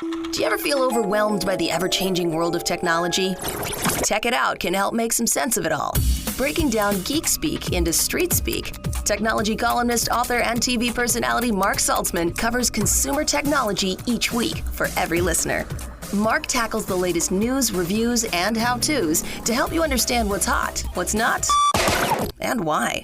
Do you ever feel overwhelmed by the ever-changing world of technology? Tech It Out can help make some sense of it all. Breaking down geek speak into street speak, technology columnist, author, and TV personality Mark Saltzman covers consumer technology each week for every listener. Mark tackles the latest news, reviews, and how-tos to help you understand what's hot, what's not, and why.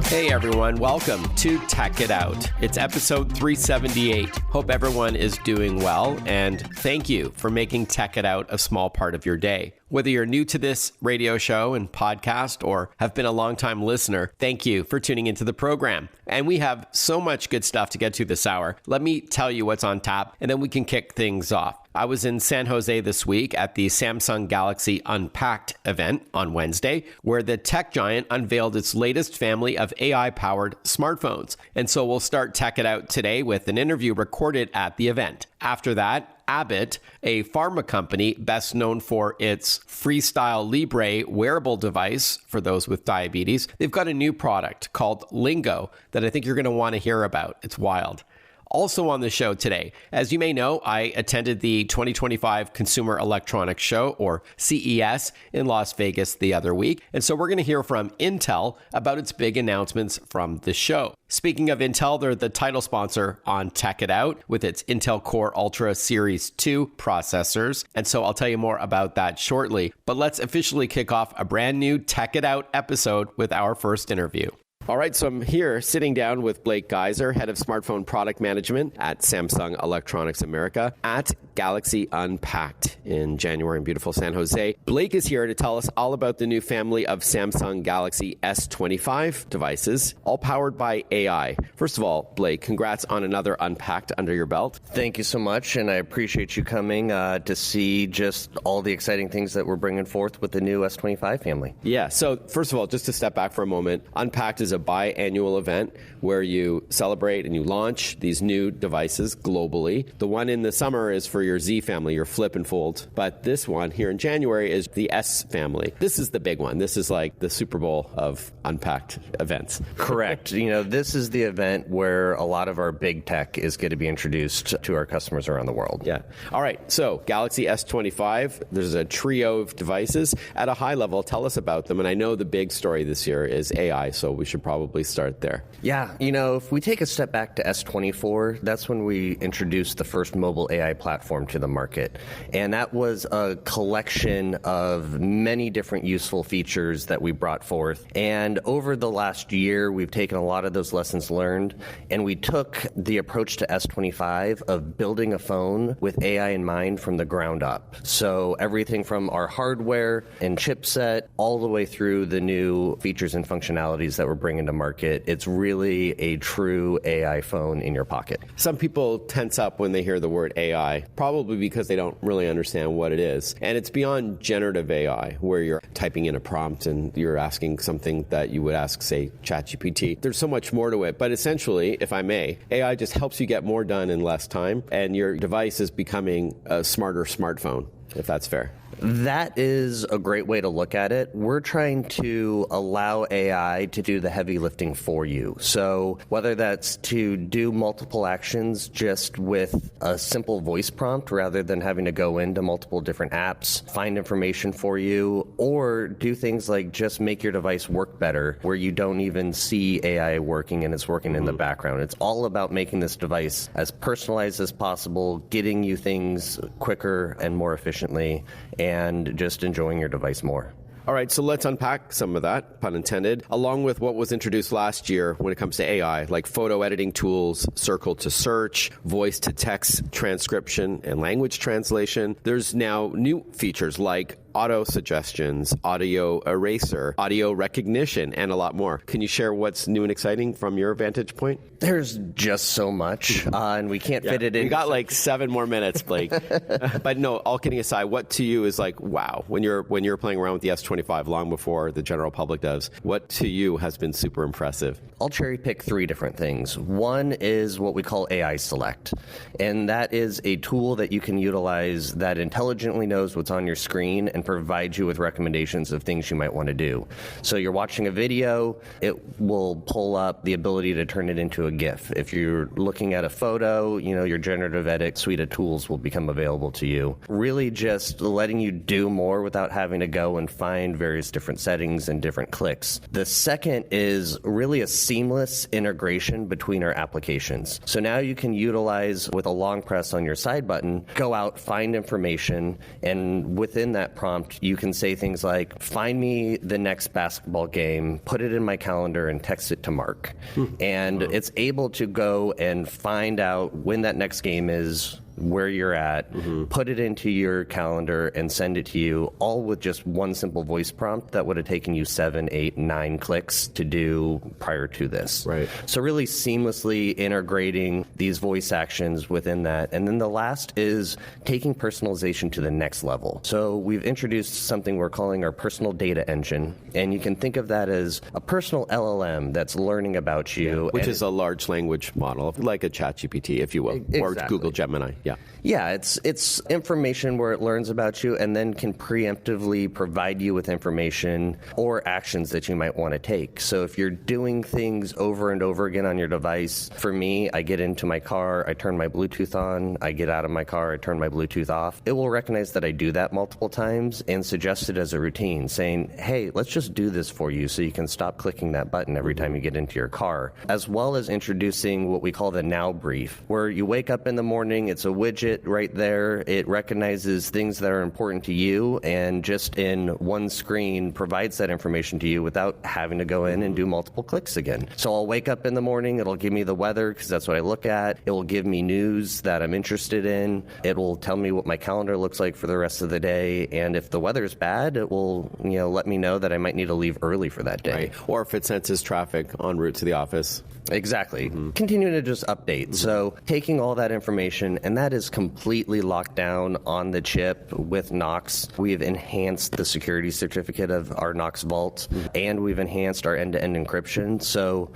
Hey everyone, welcome to Tech It Out. It's episode 378. Hope everyone is doing well, and thank you for making Tech It Out a small part of your day. Whether you're new to this radio show and podcast or have been a longtime listener, thank you for tuning into the program. And we have so much good stuff to get to this hour. Let me tell you what's on tap, and then we can kick things off. I was in San Jose this week at the Samsung Galaxy Unpacked event on Wednesday, where the tech giant unveiled its latest family of AI-powered smartphones. And so we'll start Tech It Out today with an interview recorded at the event. After that, Abbott, a pharma company best known for its Freestyle Libre wearable device for those with diabetes, they've got a new product called Lingo that I think you're going to want to hear about. It's wild. Also on the show today, as you may know, I attended the 2025 Consumer Electronics Show, or CES, in Las Vegas the other week. And so we're going to hear from Intel about its big announcements from the show. Speaking of Intel, they're the title sponsor on Tech It Out with its Intel Core Ultra Series 2 processors. And so I'll tell you more about that shortly. But let's officially kick off a brand new Tech It Out episode with our first interview. All right, so I'm here sitting down with Blake Gaiser, head of smartphone product management at Samsung Electronics America at Galaxy Unpacked in January in beautiful San Jose. Blake is here to tell us all about the new family of Samsung Galaxy S25 devices, all powered by AI. First of all, Blake, congrats on another Unpacked under your belt. Thank you so much, and I appreciate you coming to see just all the exciting things that we're bringing forth with the new S25 family. Yeah, so first of all, just to step back for a moment, Unpacked is a biannual event where you celebrate and you launch these new devices globally. The one in the summer is for your Z family, your flip and fold. But this one here in January is the S family. This is the big one. This is like the Super Bowl of Unpacked events. Correct. This is the event where a lot of our big tech is going to be introduced to our customers around the world. Yeah. All right. So Galaxy S25, there's a trio of devices. At a high level, tell us about them. And I know the big story this year is AI, so we should probably start there. Yeah. If we take a step back to S24, that's when we introduced the first mobile AI platform to the market. And that was a collection of many different useful features that we brought forth. And over the last year, we've taken a lot of those lessons learned, and we took the approach to S25 of building a phone with AI in mind from the ground up. So everything from our hardware and chipset all the way through the new features and functionalities that we're bringing to market. It's really a true AI phone in your pocket. Some people tense up when they hear the word AI, probably because they don't really understand what it is. And it's beyond generative AI, where you're typing in a prompt and you're asking something that you would ask, say, ChatGPT. There's so much more to it. But essentially, if I may, AI just helps you get more done in less time, and your device is becoming a smarter smartphone, if that's fair. That is a great way to look at it. We're trying to allow AI to do the heavy lifting for you. So whether that's to do multiple actions just with a simple voice prompt rather than having to go into multiple different apps, find information for you, or do things like just make your device work better where you don't even see AI working and it's working in the background. It's all about making this device as personalized as possible, getting you things quicker and more efficiently, and just enjoying your device more. All right, so let's unpack some of that, pun intended, along with what was introduced last year when it comes to AI, like photo editing tools, circle to search, voice to text transcription, and language translation. There's now new features like auto suggestions, audio eraser, audio recognition, and a lot more. Can you share what's new and exciting from your vantage point? There's just so much, and we can't fit it in. We got like 7 more minutes, Blake. But no, all kidding aside, what to you is like, wow, when you're playing around with the S25 long before the general public does, what to you has been super impressive? I'll cherry pick 3 different things. One is what we call AI Select, and that is a tool that you can utilize that intelligently knows what's on your screen and provide you with recommendations of things you might want to do. So you're watching a video, it will pull up the ability to turn it into a GIF. If you're looking at a photo, your generative edit suite of tools will become available to you. Really just letting you do more without having to go and find various different settings and different clicks. The second is really a seamless integration between our applications. So now you can utilize, with a long press on your side button, go out, find information, and within that prompt, you can say things like, find me the next basketball game, put it in my calendar, and text it to Mark. And it's able to go and find out when that next game is, where you're at, put it into your calendar, and send it to you, all with just one simple voice prompt that would have taken you 7, 8, 9 clicks to do prior to this. Right. So really seamlessly integrating these voice actions within that. And then the last is taking personalization to the next level. So we've introduced something we're calling our personal data engine, and you can think of that as a personal LLM that's learning about you. Which is a large language model, like a ChatGPT, if you will, or Google Gemini. Yeah, it's information where it learns about you and then can preemptively provide you with information or actions that you might want to take. So if you're doing things over and over again on your device, for me, I get into my car, I turn my Bluetooth on, I get out of my car, I turn my Bluetooth off. It will recognize that I do that multiple times and suggest it as a routine, saying, hey, let's just do this for you so you can stop clicking that button every time you get into your car. As well as introducing what we call the Now Brief, where you wake up in the morning, it's a widget right there. It recognizes things that are important to you and just in one screen provides that information to you without having to go in and do multiple clicks again. So I'll wake up in the morning, it'll give me the weather because that's what I look at. It will give me news that I'm interested in. It will tell me what my calendar looks like for the rest of the day. And if the weather's bad, it will let me know that I might need to leave early for that day. Right. Or if it senses traffic en route to the office. Exactly. Continuing to just update. So taking all that information, and that is completely locked down on the chip with Knox. We've enhanced the security certificate of our Knox Vault, and we've enhanced our end-to-end encryption. So,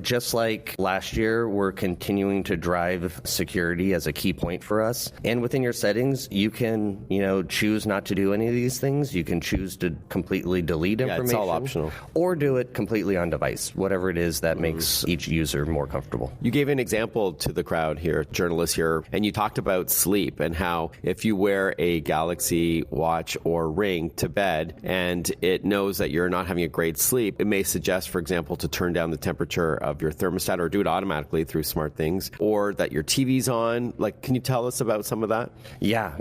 just like last year, we're continuing to drive security as a key point for us. And within your settings, you can, choose not to do any of these things. You can choose to completely delete information. It's all optional. Or do it completely on device, whatever it is that makes each user more comfortable. You gave an example to the crowd here, journalists here, and you talked about sleep and how if you wear a Galaxy watch or ring to bed and it knows that you're not having a great sleep, it may suggest, for example, to turn down the temperature of your thermostat or do it automatically through smart things, or that your TV's on. Can you tell us about some of that? Yeah,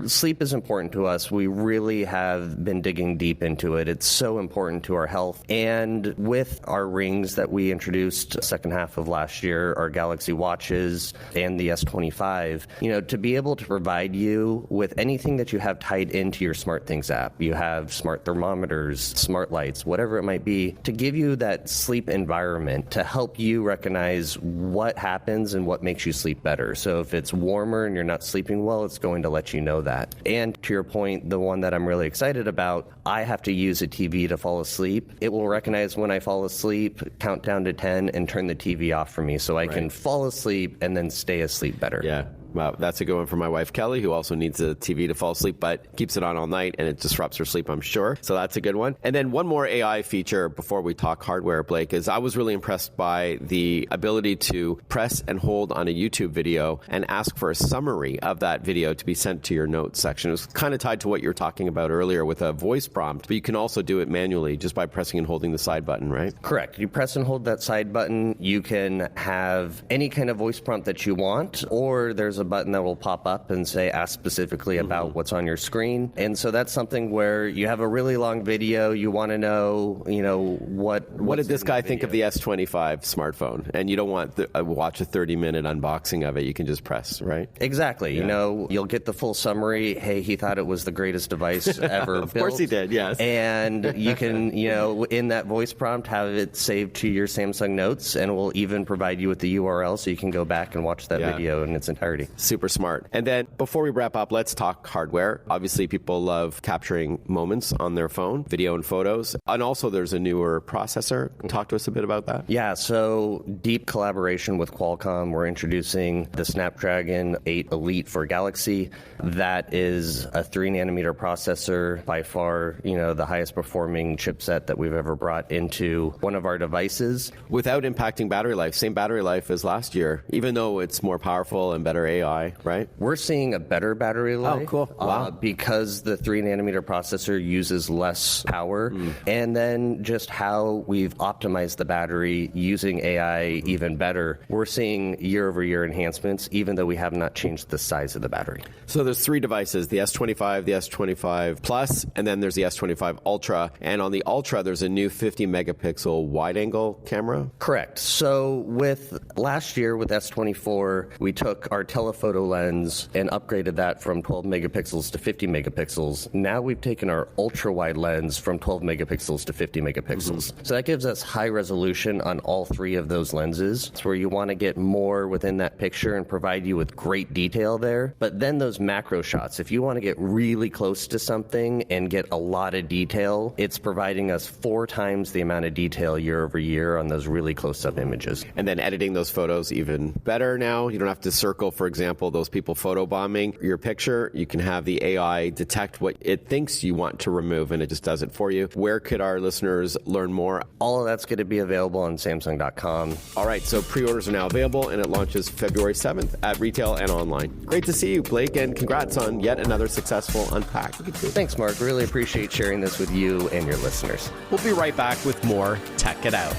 sleep is important to us. We really have been digging deep into it. It's so important to our health. And with our rings that we introduced second half of last year, our Galaxy watches and the S25, to be able to provide you with anything that you have tied into your SmartThings app. You have smart thermometers, smart lights, whatever it might be, to give you that sleep environment to help you recognize what happens and what makes you sleep better. So if it's warmer and you're not sleeping well, it's going to let you know that. And to your point, the one that I'm really excited about, I have to use a TV to fall asleep. It will recognize when I fall asleep, count down to 10, and turn the TV off for me so I can fall asleep and then stay asleep better. Yeah. Wow, that's a good one for my wife, Kelly, who also needs a TV to fall asleep, but keeps it on all night, and it disrupts her sleep, I'm sure. So that's a good one. And then one more AI feature before we talk hardware, Blake, is I was really impressed by the ability to press and hold on a YouTube video and ask for a summary of that video to be sent to your notes section. It was kind of tied to what you were talking about earlier with a voice prompt, but you can also do it manually just by pressing and holding the side button, right? Correct. You press and hold that side button. You can have any kind of voice prompt that you want, or there's a button that will pop up and say, ask specifically about what's on your screen. And so that's something where you have a really long video, you want to know, what did this guy think of the S25 smartphone? And you don't want to watch a 30-minute unboxing of it. You can just press, right? Exactly. Yeah. You'll get the full summary. Hey, he thought it was the greatest device ever Of course he did, yes. And you can, in that voice prompt, have it saved to your Samsung Notes, and it will even provide you with the URL so you can go back and watch that video in its entirety. Super smart. And then before we wrap up, let's talk hardware. Obviously, people love capturing moments on their phone, video and photos. And also there's a newer processor. Talk to us a bit about that. Yeah, so deep collaboration with Qualcomm. We're introducing the Snapdragon 8 Elite for Galaxy. That is a 3-nanometer processor, by far, the highest performing chipset that we've ever brought into one of our devices. Without impacting battery life, same battery life as last year, even though it's more powerful and better AI, right? We're seeing a better battery life. Oh, cool. Wow. Because the 3-nanometer processor uses less power. And then just how we've optimized the battery using AI even better. We're seeing year-over-year enhancements, even though we have not changed the size of the battery. So there's 3 devices, the S25, the S25 Plus, and then there's the S25 Ultra. And on the Ultra, there's a new 50-megapixel wide-angle camera? Correct. So with last year with S24, we took our telephoto lens and upgraded that from 12 megapixels to 50 megapixels. Now we've taken our ultra-wide lens from 12 megapixels to 50 megapixels. So that gives us high resolution on all 3 of those lenses. It's where you want to get more within that picture and provide you with great detail there. But then those macro shots, if you want to get really close to something and get a lot of detail, it's providing us 4 times the amount of detail year over year on those really close-up images. And then editing those photos even better now. You don't have to circle, for example, those people photobombing your picture. You can have the AI detect what it thinks you want to remove, and it just does it for you. Where could our listeners learn more? All of that's going to be available on Samsung.com. All right, so pre-orders are now available, and it launches February 7th at retail and online. Great to see you, Blake, and congrats on yet another successful Unpacked. Thanks, Mark. Really appreciate sharing this with you and your listeners. We'll be right back with more Tech It Out.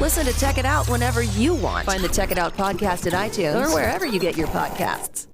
Listen to Tech It Out whenever you want. Find the Tech It Out podcast at iTunes or wherever you get your podcasts.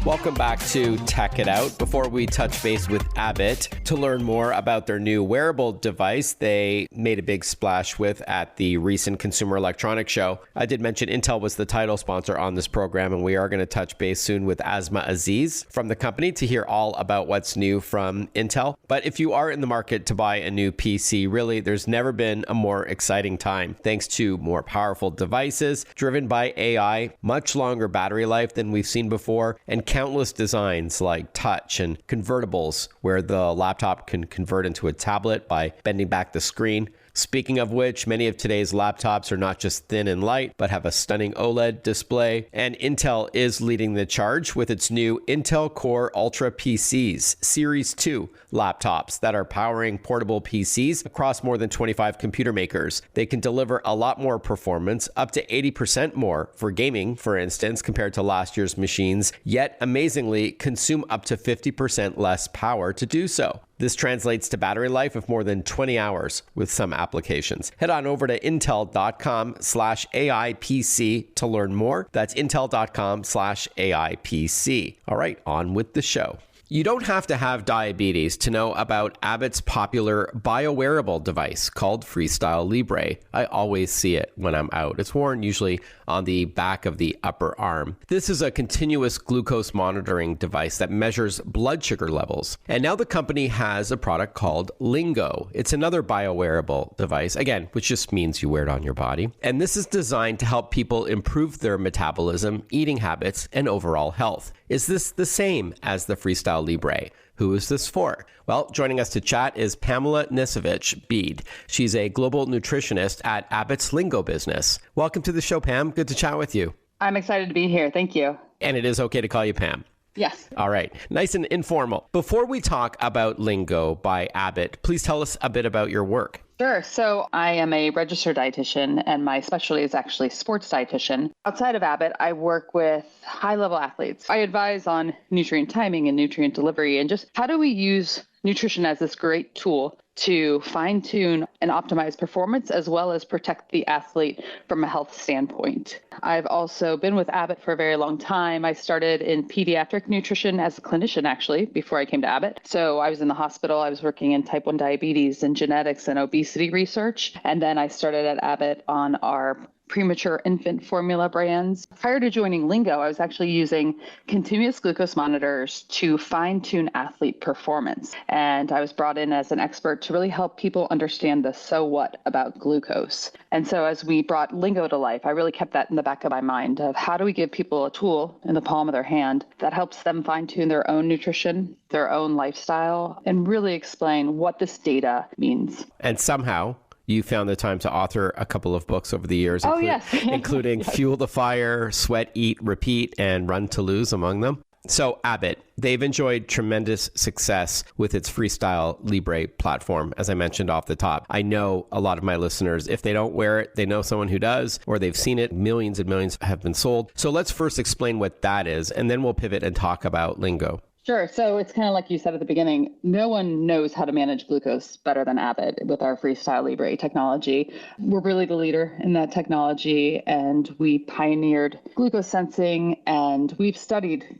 Welcome back to Tech It Out. Before we touch base with Abbott to learn more about their new wearable device they made a big splash with at the recent Consumer Electronics Show, I did mention Intel was the title sponsor on this program, and we are going to touch base soon with Asma Aziz from the company to hear all about what's new from Intel. But if you are in the market to buy a new PC, really, there's never been a more exciting time, thanks to more powerful devices driven by AI, much longer battery life than we've seen before, and countless designs like touch and convertibles where the laptop can convert into a tablet by bending back the screen. Speaking of which, many of today's laptops are not just thin and light, but have a stunning OLED display. And Intel is leading the charge with its new Intel Core Ultra PCs, Series 2 laptops that are powering portable PCs across more than 25 computer makers. They can deliver a lot more performance, up to 80% more for gaming, for instance, compared to last year's machines, yet amazingly consume up to 50% less power to do so. This translates to battery life of more than 20 hours with some applications. Head on over to intel.com/AIPC to learn more. That's intel.com/AIPC. All right, on with the show. You don't have to have diabetes to know about Abbott's popular biowearable device called Freestyle Libre. I always see it when I'm out. It's worn usually on the back of the upper arm. This is a continuous glucose monitoring device that measures blood sugar levels. And now the company has a product called Lingo. It's another biowearable device, again, which just means you wear it on your body. And this is designed to help people improve their metabolism, eating habits, and overall health. Is this the same as the Freestyle Libre? Who is this for? Well, joining us to chat is Pamela Nisevich Bede. She's a global nutritionist at Abbott's Lingo business. Welcome to the show, Pam. Good to chat with you. I'm excited to be here. Thank you. And it is okay to call you Pam. Yes. All right. Nice and informal. Before we talk about Lingo by Abbott, please tell us a bit about your work. Sure. So I am a registered dietitian, and my specialty is actually sports dietitian. Outside of Abbott, I work with high-level athletes. I advise on nutrient timing and nutrient delivery, and just how do we use nutrition as this great tool to fine-tune and optimize performance, as well as protect the athlete from a health standpoint. I've also been with Abbott for a very long time. I started in pediatric nutrition as a clinician, actually, before I came to Abbott. So I was in the hospital. I was working in type 1 diabetes and genetics and obesity research. And then I started at Abbott on our premature infant formula brands. Prior to joining Lingo, I was actually using continuous glucose monitors to fine-tune athlete performance. And I was brought in as an expert to really help people understand the so what about glucose. And so as we brought Lingo to life, I really kept that in the back of my mind of how do we give people a tool in the palm of their hand that helps them fine-tune their own nutrition, their own lifestyle, and really explain what this data means. And somehow you found the time to author a couple of books over the years, yes. including Yes. Fuel the Fire, Sweat, Eat, Repeat, and Run to Lose among them. So Abbott, they've enjoyed tremendous success with its Freestyle Libre platform, as I mentioned off the top. I know a lot of my listeners, if they don't wear it, they know someone who does, or they've seen it. Millions and millions have been sold. So let's first explain what that is, and then we'll pivot and talk about Lingo. Sure. So it's kind of like you said at the beginning, no one knows how to manage glucose better than Abbott with our Freestyle Libre technology. We're really the leader in that technology, and we pioneered glucose sensing, and we've studied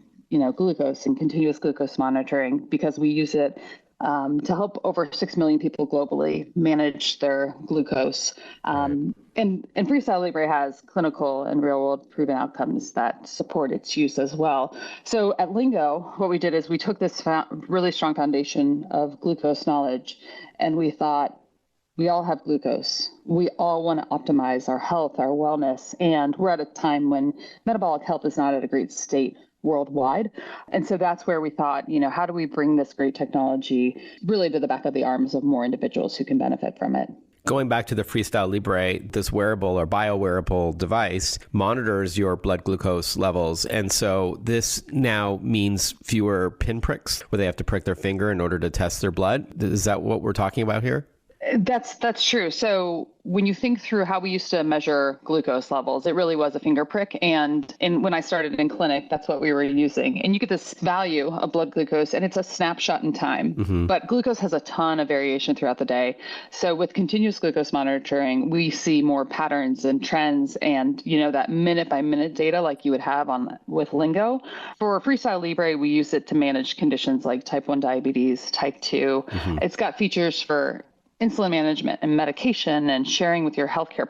glucose and continuous glucose monitoring because we use it to help over 6 million people globally manage their glucose. And Freestyle Libre has clinical and real-world proven outcomes that support its use as well. So at Lingo, what we did is we took this really strong foundation of glucose knowledge, and we thought, we all have glucose. We all want to optimize our health, our wellness, and we're at a time when metabolic health is not at a great state worldwide. And so that's where we thought, how do we bring this great technology really to the back of the arms of more individuals who can benefit from it? Going back to the Freestyle Libre, this wearable or biowearable device monitors your blood glucose levels. And so this now means fewer pinpricks where they have to prick their finger in order to test their blood. Is that what we're talking about here? That's true. So when you think through how we used to measure glucose levels, it really was a finger prick. And when I started in clinic, that's what we were using. And you get this value of blood glucose, and it's a snapshot in time. Mm-hmm. But glucose has a ton of variation throughout the day. So with continuous glucose monitoring, we see more patterns and trends and, that minute by minute data like you would have with Lingo. For Freestyle Libre, we use it to manage conditions like type 1 diabetes, type 2. Mm-hmm. It's got features for insulin management and medication and sharing with your healthcare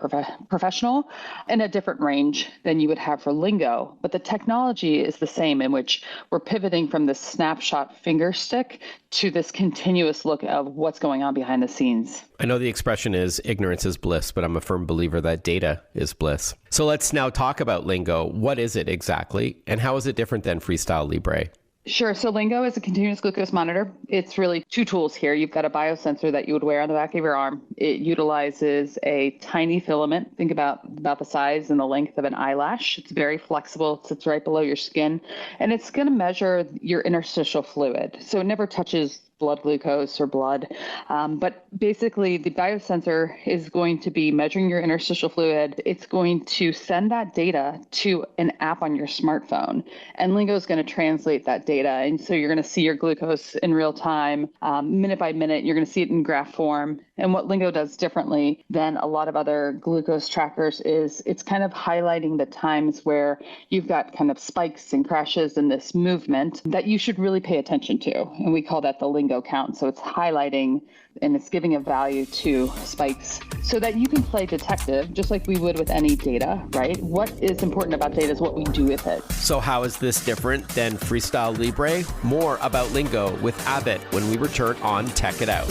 professional in a different range than you would have for Lingo. But the technology is the same, in which we're pivoting from this snapshot finger stick to this continuous look of what's going on behind the scenes. I know the expression is ignorance is bliss, but I'm a firm believer that data is bliss. So let's now talk about Lingo. What is it exactly, and how is it different than Freestyle Libre? Sure. So Lingo is a continuous glucose monitor. It's really two tools here. You've got a biosensor that you would wear on the back of your arm. It utilizes a tiny filament. Think about the size and the length of an eyelash. It's very flexible. It sits right below your skin. And it's going to measure your interstitial fluid. So it never touches blood glucose or blood. But basically, the biosensor is going to be measuring your interstitial fluid. It's going to send that data to an app on your smartphone. And Lingo is going to translate that data. And so you're going to see your glucose in real time, minute by minute. You're going to see it in graph form. And what Lingo does differently than a lot of other glucose trackers is it's kind of highlighting the times where you've got kind of spikes and crashes in this movement that you should really pay attention to. And we call that the Lingo count. So it's highlighting and it's giving a value to spikes so that you can play detective just like we would with any data, right? What is important about data is what we do with it. So how is this different than Freestyle Libre? More about Lingo with Abbott when we return on Tech It Out.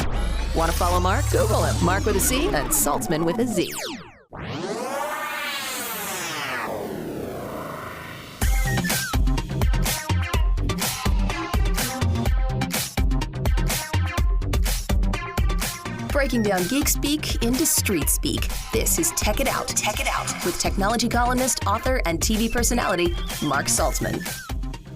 Want to follow Mark? Google him. Mark with a C and Saltzman with a Z. Breaking down geek speak into street speak. This is Tech It Out. Tech It Out with technology columnist, author, and TV personality Mark Saltzman.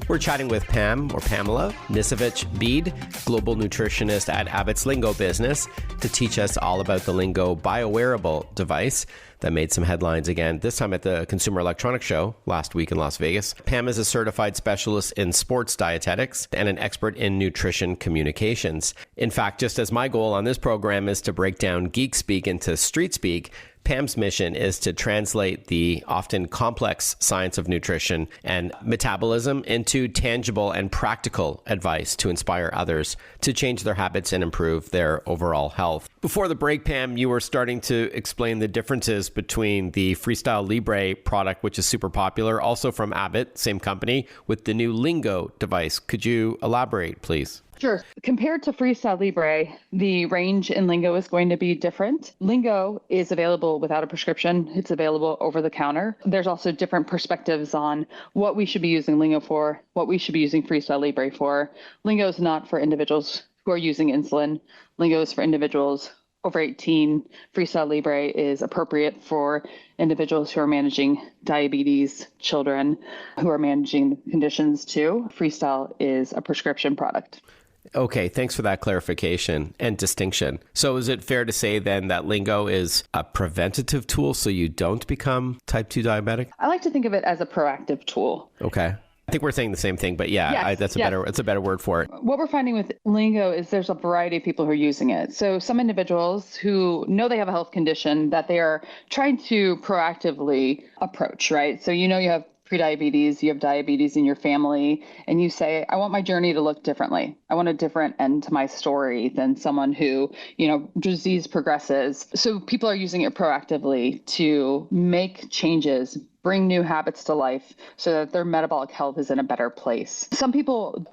We're chatting with Pamela Nisevich Bede, global nutritionist at Abbott's Lingo business, to teach us all about the Lingo biowearable device that made some headlines again, this time at the Consumer Electronics Show last week in Las Vegas. Pam is a certified specialist in sports dietetics and an expert in nutrition communications. In fact, just as my goal on this program is to break down geek speak into street speak, Pam's mission is to translate the often complex science of nutrition and metabolism into tangible and practical advice to inspire others to change their habits and improve their overall health. Before the break, Pam, you were starting to explain the differences between the Freestyle Libre product, which is super popular, also from Abbott, same company, with the new Lingo device. Could you elaborate, please? Sure. Compared to Freestyle Libre, the range in Lingo is going to be different. Lingo is available without a prescription. It's available over the counter. There's also different perspectives on what we should be using Lingo for, what we should be using Freestyle Libre for. Lingo is not for individuals who are using insulin. Lingo is for individuals over 18. Freestyle Libre is appropriate for individuals who are managing diabetes, children who are managing conditions too. Freestyle is a prescription product. Okay, thanks for that clarification and distinction. So is it fair to say then that Lingo is a preventative tool so you don't become type 2 diabetic? I like to think of it as a proactive tool. Okay. I think we're saying the same thing, but yeah, Yes, that's a better word for it. What we're finding with Lingo is there's a variety of people who are using it. So some individuals who know they have a health condition that they are trying to proactively approach, right? So you have prediabetes, you have diabetes in your family, and you say, I want my journey to look differently. I want a different end to my story than someone who, disease progresses. So people are using it proactively to make changes, bring new habits to life so that their metabolic health is in a better place. Some people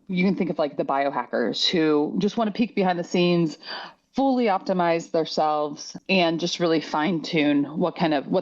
you can think of like the biohackers who just want to peek behind the scenes, fully optimize themselves and just really fine tune what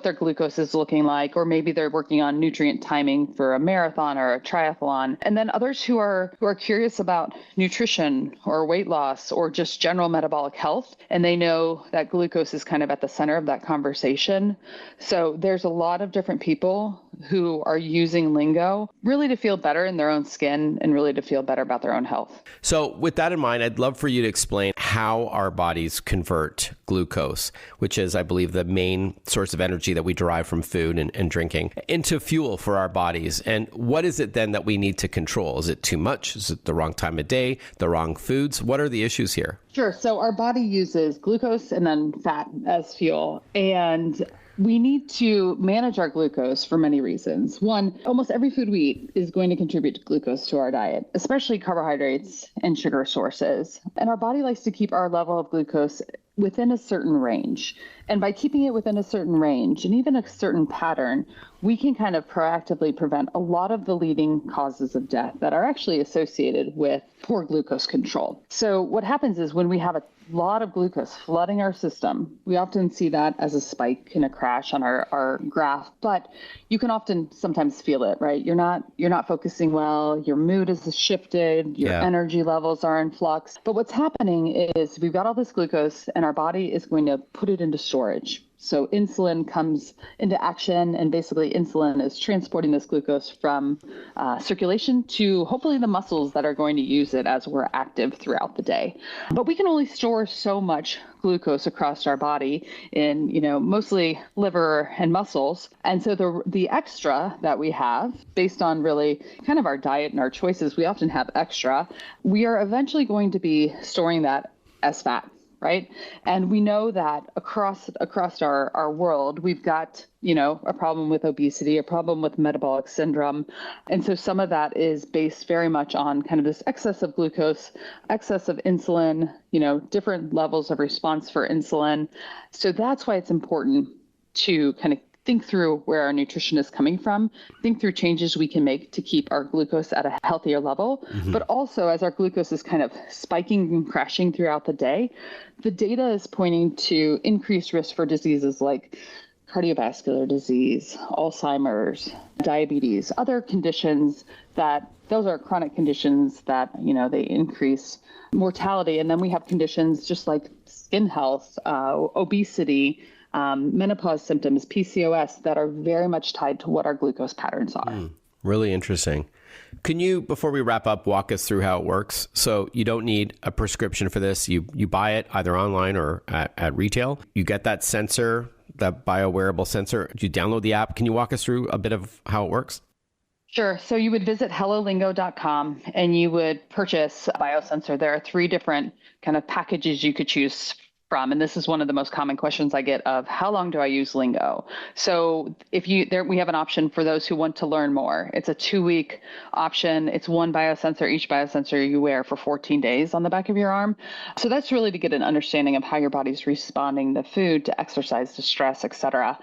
their glucose is looking like, or maybe they're working on nutrient timing for a marathon or a triathlon. And then others who are curious about nutrition or weight loss or just general metabolic health, and they know that glucose is kind of at the center of that conversation. So there's a lot of different people who are using Lingo really to feel better in their own skin and really to feel better about their own health. So with that in mind, I'd love for you to explain how our bodies convert glucose, which is, I believe, the main source of energy that we derive from food and drinking, into fuel for our bodies. And what is it then that we need to control? Is it too much? Is it the wrong time of day, the wrong foods? What are the issues here? Sure. So our body uses glucose and then fat as fuel. And we need to manage our glucose for many reasons. One, almost every food we eat is going to contribute to glucose to our diet, especially carbohydrates and sugar sources. And our body likes to keep our level of glucose within a certain range. And by keeping it within a certain range and even a certain pattern, we can kind of proactively prevent a lot of the leading causes of death that are actually associated with poor glucose control. So what happens is when we have a lot of glucose flooding our system, we often see that as a spike and a crash on our graph, but you can often sometimes feel it, right? You're not focusing well, your mood is shifted, your energy levels are in flux. But what's happening is we've got all this glucose and our body is going to put it into storage. So insulin comes into action, and basically insulin is transporting this glucose from circulation to hopefully the muscles that are going to use it as we're active throughout the day. But we can only store so much glucose across our body in, mostly liver and muscles. And so the extra that we have, based on really kind of our diet and our choices, we often have extra. We are eventually going to be storing that as fat. Right. And we know that across our world, we've got, a problem with obesity, a problem with metabolic syndrome. And so some of that is based very much on kind of this excess of glucose, excess of insulin, different levels of response for insulin. So that's why it's important to kind of think through where our nutrition is coming from, think through changes we can make to keep our glucose at a healthier level. Mm-hmm. But also, as our glucose is kind of spiking and crashing throughout the day, the data is pointing to increased risk for diseases like cardiovascular disease, Alzheimer's, diabetes, other conditions those are chronic conditions that, they increase mortality. And then we have conditions just like skin health, obesity, menopause symptoms, PCOS, that are very much tied to what our glucose patterns are. Really interesting. Can you, before we wrap up, walk us through how it works? So you don't need a prescription for this. You buy it either online or at retail. You get that sensor, that biowearable sensor. You download the app. Can you walk us through a bit of how it works? Sure. So you would visit hellolingo.com and you would purchase a biosensor. There are 3 different kind of packages you could choose from, and this is one of the most common questions I get of how long do I use Lingo? So we have an option for those who want to learn more. It's a 2-week option. It's one biosensor. Each biosensor you wear for 14 days on the back of your arm. So that's really to get an understanding of how your body's responding to food, to exercise, to stress, etc.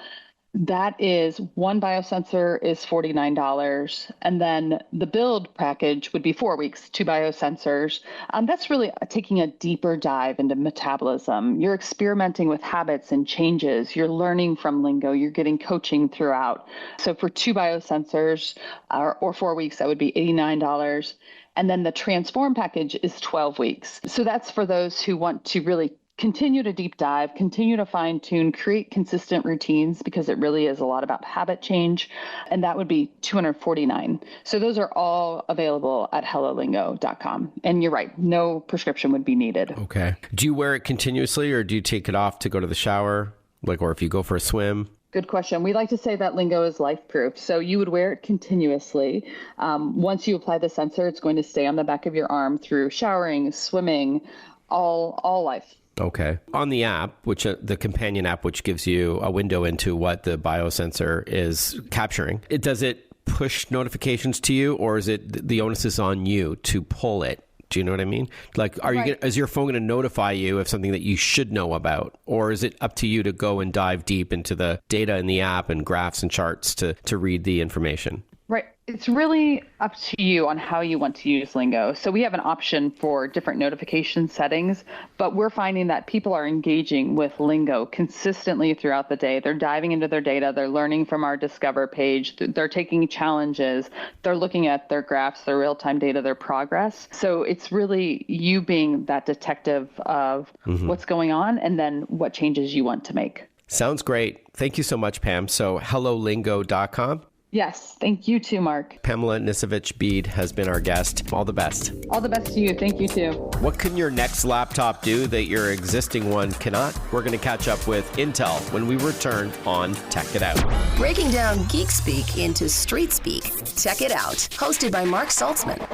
That is, one biosensor is $49. And then the build package would be 4 weeks, 2 biosensors. That's really taking a deeper dive into metabolism. You're experimenting with habits and changes. You're learning from Lingo. You're getting coaching throughout. So for 2 biosensors or 4 weeks, that would be $89. And then the Transform package is 12 weeks. So that's for those who want to really continue to deep dive, continue to fine tune, create consistent routines, because it really is a lot about habit change. And that would be $249. So those are all available at hellolingo.com. And you're right, no prescription would be needed. Okay. Do you wear it continuously, or do you take it off to go to the shower? Or if you go for a swim? Good question. We like to say that Lingo is life-proof. So you would wear it continuously. Once you apply the sensor, it's going to stay on the back of your arm through showering, swimming, all life. Okay. On the app, which the companion app, which gives you a window into what the biosensor is capturing, does it push notifications to you, or is it the onus is on you to pull it? Do you know what I mean? Like, is your phone going to notify you of something that you should know about, or is it up to you to go and dive deep into the data in the app and graphs and charts to read the information? Right. It's really up to you on how you want to use Lingo. So we have an option for different notification settings, but we're finding that people are engaging with Lingo consistently throughout the day. They're diving into their data. They're learning from our Discover page. They're taking challenges. They're looking at their graphs, their real-time data, their progress. So it's really you being that detective of what's going on and then what changes you want to make. Sounds great. Thank you so much, Pam. So hellolingo.com. Yes. Thank you too, Mark. Pamela Nisevich Bede has been our guest. All the best. All the best to you. Thank you too. What can your next laptop do that your existing one cannot? We're going to catch up with Intel when we return on Tech It Out. Breaking down geek speak into street speak. Tech It Out, hosted by Mark Saltzman.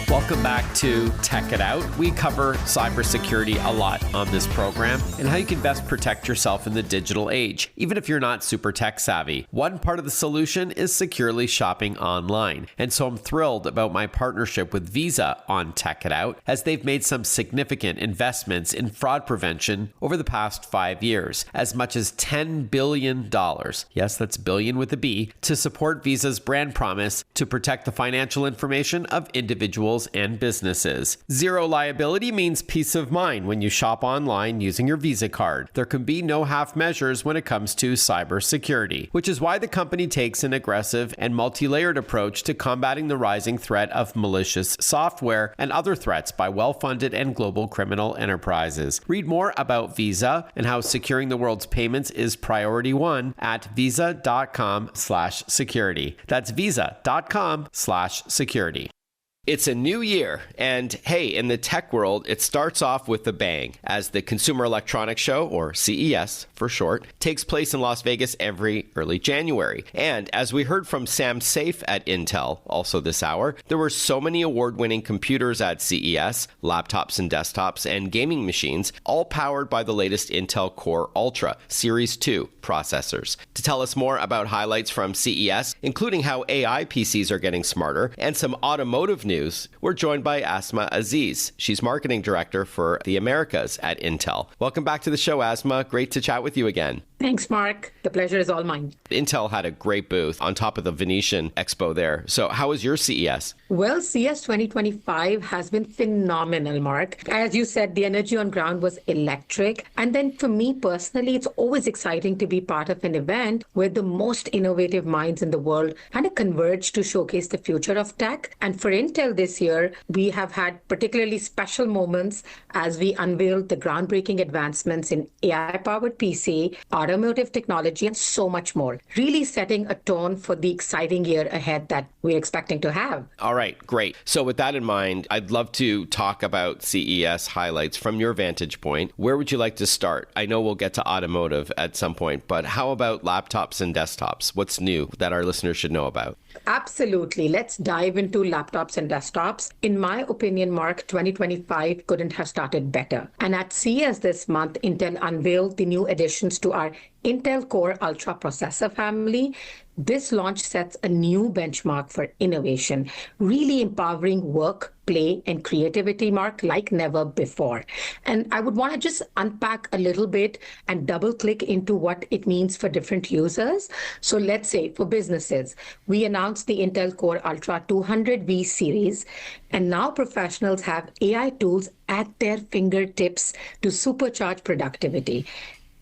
Welcome back to Tech It Out. We cover cybersecurity a lot on this program and how you can best protect yourself in the digital age, even if you're not super tech savvy. One part of the solution is securely shopping online. And so I'm thrilled about my partnership with Visa on Tech It Out, as they've made some significant investments in fraud prevention over the past 5 years, as much as $10 billion. Yes, that's billion with a B, to support Visa's brand promise to protect the financial information of individuals and businesses. Zero liability means peace of mind when you shop online using your Visa card. There can be no half measures when it comes to cybersecurity, which is why the company takes an aggressive and multi-layered approach to combating the rising threat of malicious software and other threats by well-funded and global criminal enterprises. Read more about Visa and how securing the world's payments is priority one at visa.com/security. That's visa.com/security. It's a new year, and hey, in the tech world, it starts off with a bang, as the Consumer Electronics Show, or CES for short, takes place in Las Vegas every early January. And as we heard from Sam Safe at Intel, also this hour, there were so many award-winning computers at CES, laptops and desktops, and gaming machines, all powered by the latest Intel Core Ultra Series 2 processors. To tell us more about highlights from CES, including how AI PCs are getting smarter, and some automotive news, we're joined by Asma Aziz. She's marketing director for the Americas at Intel. Welcome back to the show, Asma. Great to chat with you again. Thanks, Mark. The pleasure is all mine. Intel had a great booth on top of the Venetian Expo there. So how was your CES? Well, CES 2025 has been phenomenal, Mark. As you said, the energy on ground was electric. And then for me personally, it's always exciting to be part of an event where the most innovative minds in the world kind of converge to showcase the future of tech. And for Intel this year, we have had particularly special moments as we unveiled the groundbreaking advancements in AI-powered PC, automotive automotive technology, and so much more. Really setting a tone for the exciting year ahead that we're expecting to have. All right, great. So with that in mind, I'd love to talk about CES highlights from your vantage point. Where would you like to start? I know we'll get to automotive at some point, but how about laptops and desktops? What's new that our listeners should know about? Absolutely. Let's dive into laptops and desktops. In my opinion, Mark, 2025 couldn't have started better. And at CES this month, Intel unveiled the new additions to our Intel Core Ultra processor family. This launch sets a new benchmark for innovation, really empowering work, play, and creativity, Mark, like never before. And I would want to just unpack a little bit and double click into what it means for different users. So let's say for businesses, we announced the Intel Core Ultra 200V series, and now professionals have AI tools at their fingertips to supercharge productivity.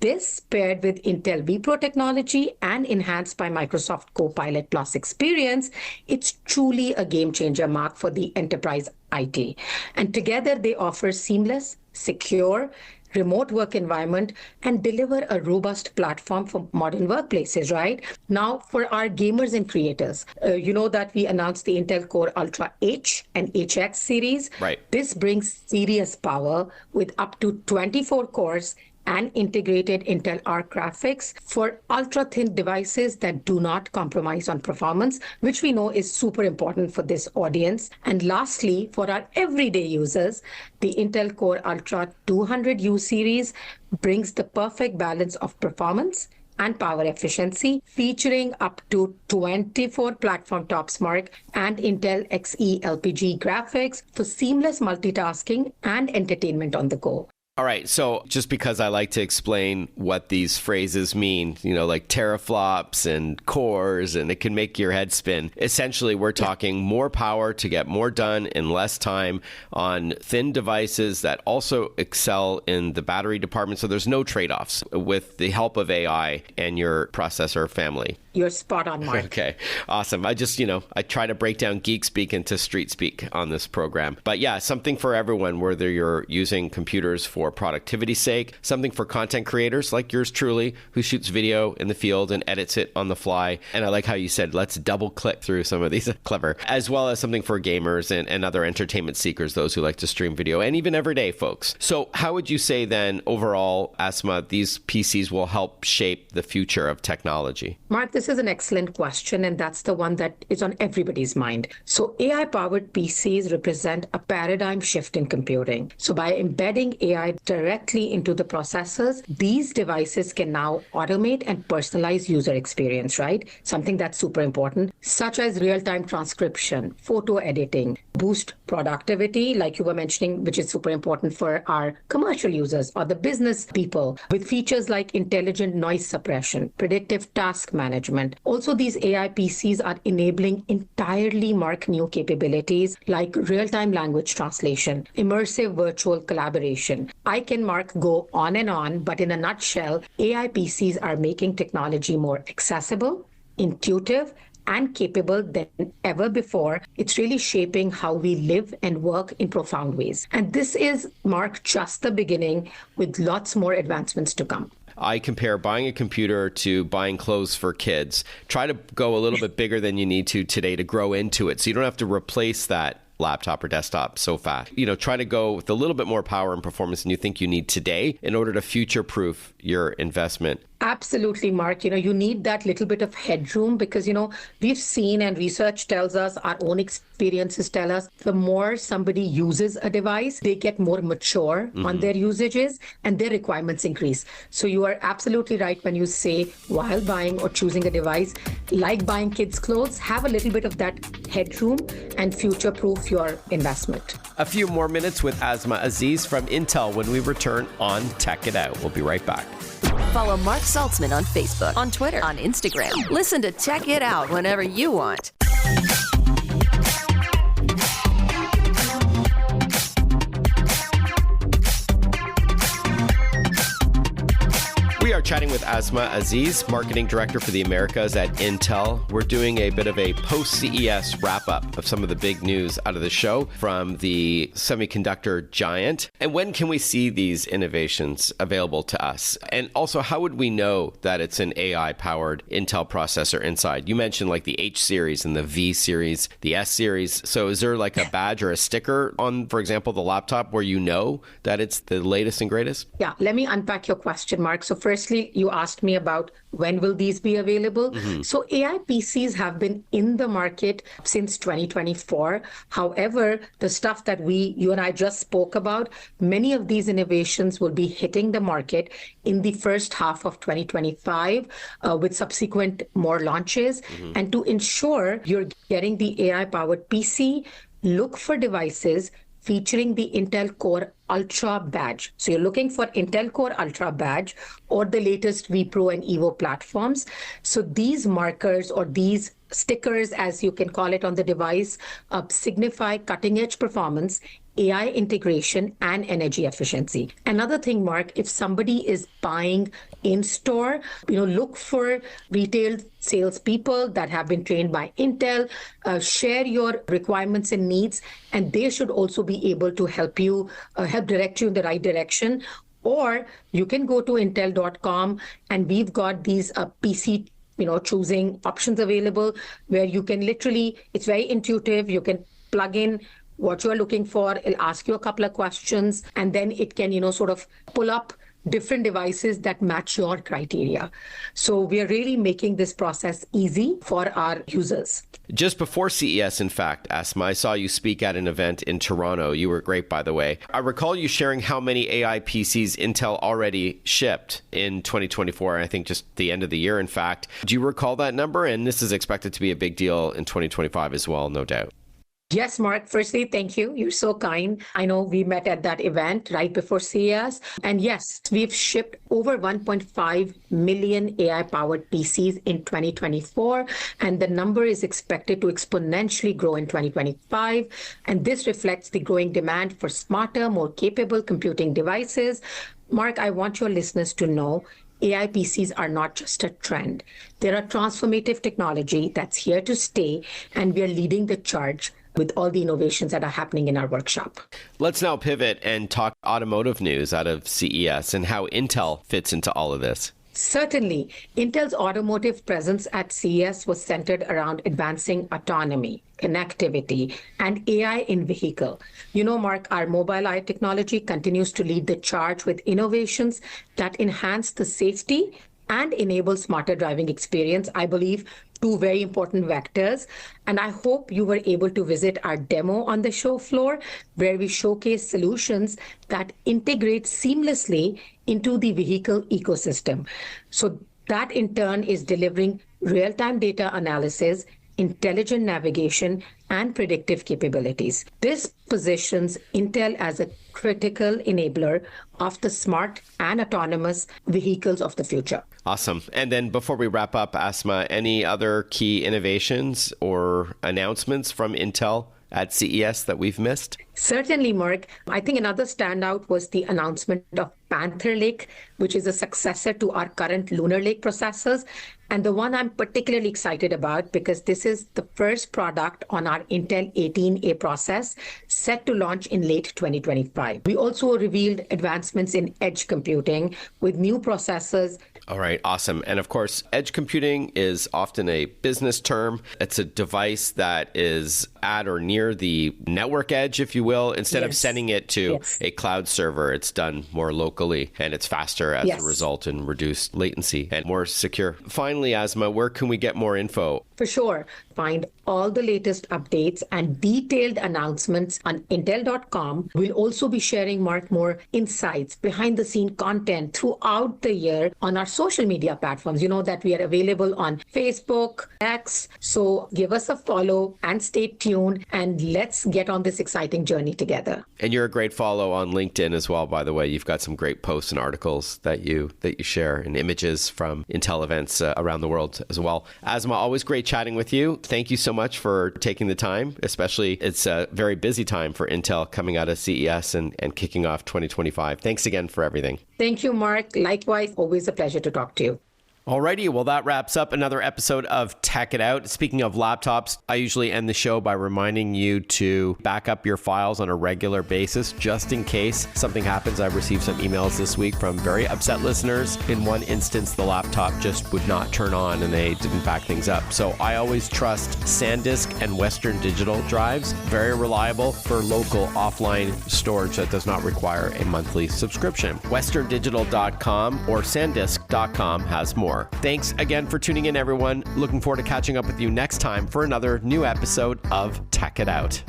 This, paired with Intel vPro technology and enhanced by Microsoft Copilot Plus experience, it's truly a game changer, Mark, for the enterprise IT. And together they offer seamless, secure, remote work environment and deliver a robust platform for modern workplaces, right? Now, for our gamers and creators, you know that we announced the Intel Core Ultra H and HX series. Right. This brings serious power with up to 24 cores and integrated Intel Arc graphics for ultra-thin devices that do not compromise on performance, which we know is super important for this audience. And lastly, for our everyday users, the Intel Core Ultra 200U series brings the perfect balance of performance and power efficiency, featuring up to 24 platform tops, Mark, and Intel Xe LPG graphics for seamless multitasking and entertainment on the go. All right, so just because I like to explain what these phrases mean, you know, like teraflops and cores, and it can make your head spin. Essentially, we're talking more power to get more done in less time on thin devices that also excel in the battery department. So there's no trade-offs with the help of AI and your processor family. You're spot on, Mark. Okay, awesome. I just, I try to break down geek speak into street speak on this program. But yeah, something for everyone, whether you're using computers for productivity's sake, something for content creators like yours truly, who shoots video in the field and edits it on the fly. And I like how you said, let's double click through some of these, clever, as well as something for gamers and other entertainment seekers, those who like to stream video, and even everyday folks. So how would you say then, overall, Asma, these PCs will help shape the future of technology? Mark, this is an excellent question, and that's the one that is on everybody's mind. So AI-powered PCs represent a paradigm shift in computing. So by embedding AI directly into the processors, these devices can now automate and personalize user experience, right? Something that's super important, such as real-time transcription, photo editing, boost productivity, like you were mentioning, which is super important for our commercial users or the business people, with features like intelligent noise suppression, predictive task management. Also, these AI PCs are enabling entirely new capabilities like real-time language translation, immersive virtual collaboration. I can, Mark, go on and on, but in a nutshell, AI PCs are making technology more accessible, intuitive, and capable than ever before. It's really shaping how we live and work in profound ways. And this is, Mark, just the beginning, with lots more advancements to come. I compare buying a computer to buying clothes for kids. Try to go a little bit bigger than you need to today to grow into it, so you don't have to replace that laptop or desktop so fast. Try to go with a little bit more power and performance than you think you need today in order to future-proof your investment. Absolutely, Mark. You need that little bit of headroom because, we've seen, and research tells us, our own experiences tell us, the more somebody uses a device, they get more mature on their usages and their requirements increase. So you are absolutely right when you say, while buying or choosing a device, like buying kids' clothes, have a little bit of that headroom and future-proof your investment. A few more minutes with Asma Aziz from Intel when we return on Tech It Out. We'll be right back. Follow Mark Saltzman on Facebook, on Twitter, on Instagram. Listen to Tech It Out whenever you want. We are are chatting with Asma Aziz, Marketing Director for the Americas at Intel. We're doing a bit of a post-CES wrap-up of some of the big news out of the show from the semiconductor giant. And when can we see these innovations available to us? And also, how would we know that it's an AI-powered Intel processor inside? You mentioned like the H series and the V series, the S series. So is there like a badge or a sticker on, for example, the laptop where you know that it's the latest and greatest? Yeah, let me unpack your question, Mark. So firstly, you asked me about when will these be available? So AI PCs have been in the market since 2024. However, the stuff that you and I just spoke about, many of these innovations will be hitting the market in the first half of 2025 with subsequent more launches. And to ensure you're getting the AI-powered PC, look for devices featuring the Intel Core Ultra badge. So you're looking for Intel Core Ultra badge or the latest vPro and Evo platforms. So these markers or these stickers, as you can call it on the device, signify cutting-edge performance, AI integration, and energy efficiency. Another thing, Mark, if somebody is buying in-store, look for retail salespeople that have been trained by Intel, share your requirements and needs, and they should also be able to help direct you in the right direction. Or you can go to intel.com, and we've got these PC choosing options available where you can literally, it's very intuitive, you can plug in what you're looking for, it'll ask you a couple of questions, and then it can, sort of pull up different devices that match your criteria. So we are really making this process easy for our users. Just before CES, in fact, Asma, I saw you speak at an event in Toronto. You were great, by the way. I recall you sharing how many AI PCs Intel already shipped in 2024, I think just the end of the year, in fact. Do you recall that number? And this is expected to be a big deal in 2025 as well, no doubt. Yes, Mark. Firstly, thank you. You're so kind. I know we met at that event right before CES. And yes, we've shipped over 1.5 million AI-powered PCs in 2024. And the number is expected to exponentially grow in 2025. And this reflects the growing demand for smarter, more capable computing devices. Mark, I want your listeners to know AI PCs are not just a trend. They're a transformative technology that's here to stay, and we are leading the charge with all the innovations that are happening in our workshop. Let's now pivot and talk automotive news out of CES and how Intel fits into all of this. Certainly. Intel's automotive presence at CES was centered around advancing autonomy, connectivity, and AI in vehicle. Mark, our Mobileye technology continues to lead the charge with innovations that enhance the safety and enable smarter driving experience. I believe two very important vectors. And I hope you were able to visit our demo on the show floor, where we showcase solutions that integrate seamlessly into the vehicle ecosystem. So that in turn is delivering real-time data analysis, intelligent navigation, and predictive capabilities. This positions Intel as a critical enabler of the smart and autonomous vehicles of the future. Awesome. And then before we wrap up, Asma, any other key innovations or announcements from Intel at CES that we've missed? Certainly, Mark. I think another standout was the announcement of Panther Lake, which is a successor to our current Lunar Lake processors. And the one I'm particularly excited about because this is the first product on our Intel 18A process set to launch in late 2025. We also revealed advancements in edge computing with new processors. All right, awesome. And of course, edge computing is often a business term. It's a device that is at or near the network edge, if you will. Instead of sending it to a cloud server, it's done more locally and it's faster as a result and reduced latency and more secure. Finally, Asma, where can we get more info? For sure. Find all the latest updates and detailed announcements on intel.com. We'll also be sharing more insights, behind the scene content throughout the year on our social media platforms. You know that we are available on Facebook, X. So give us a follow and stay tuned and let's get on this exciting journey together. And you're a great follow on LinkedIn as well, by the way. You've got some great posts and articles that you share and images from Intel events around the world as well. Asma, always great chatting with you. Thank you so much for taking the time, especially it's a very busy time for Intel coming out of CES and kicking off 2025. Thanks again for everything. Thank you, Mark. Likewise, always a pleasure to talk to you. Alrighty, well, that wraps up another episode of Tech It Out. Speaking of laptops, I usually end the show by reminding you to back up your files on a regular basis, just in case something happens. I've received some emails this week from very upset listeners. In one instance, the laptop just would not turn on and they didn't back things up. So I always trust SanDisk and Western Digital drives. Very reliable for local offline storage that does not require a monthly subscription. westerndigital.com or sandisk.com has more. Thanks again for tuning in, everyone. Looking forward to catching up with you next time for another new episode of Tech It Out.